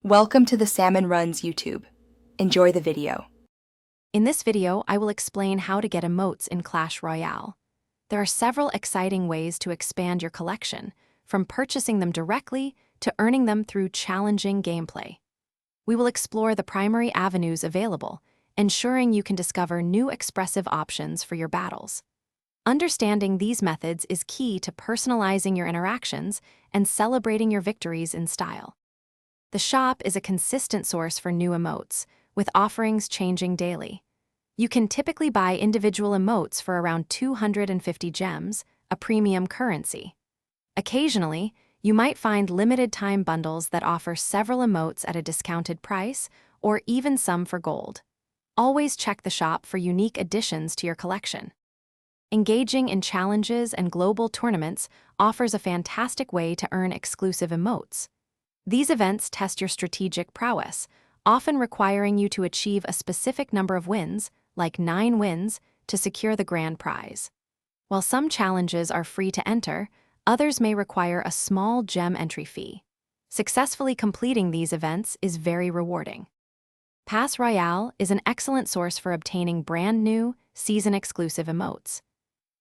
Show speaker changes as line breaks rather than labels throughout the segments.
Welcome to the Salmon Runs YouTube. Enjoy the video.
In this video, I will explain how to get emotes in Clash Royale. There are several exciting ways to expand your collection, from purchasing them directly to earning them through challenging gameplay. We will explore the primary avenues available, ensuring you can discover new expressive options for your battles. Understanding these methods is key to personalizing your interactions and celebrating your victories in style. The shop is a consistent source for new emotes, with offerings changing daily. You can typically buy individual emotes for around 250 gems, a premium currency. Occasionally, you might find limited-time bundles that offer several emotes at a discounted price, or even some for gold. Always check the shop for unique additions to your collection. Engaging in challenges and global tournaments offers a fantastic way to earn exclusive emotes. These events test your strategic prowess, often requiring you to achieve a specific number of wins, like 9 wins, to secure the grand prize. While some challenges are free to enter, others may require a small gem entry fee. Successfully completing these events is very rewarding. Pass Royale is an excellent source for obtaining brand new, season-exclusive emotes.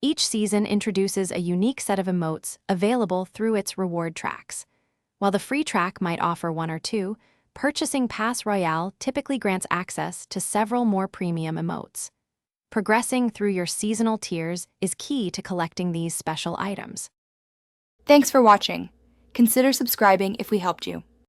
Each season introduces a unique set of emotes available through its reward tracks. While the free track might offer 1 or 2, purchasing Pass Royale typically grants access to several more premium emotes. Progressing through your seasonal tiers is key to collecting these special items.
Thanks for watching. Consider subscribing if we helped you.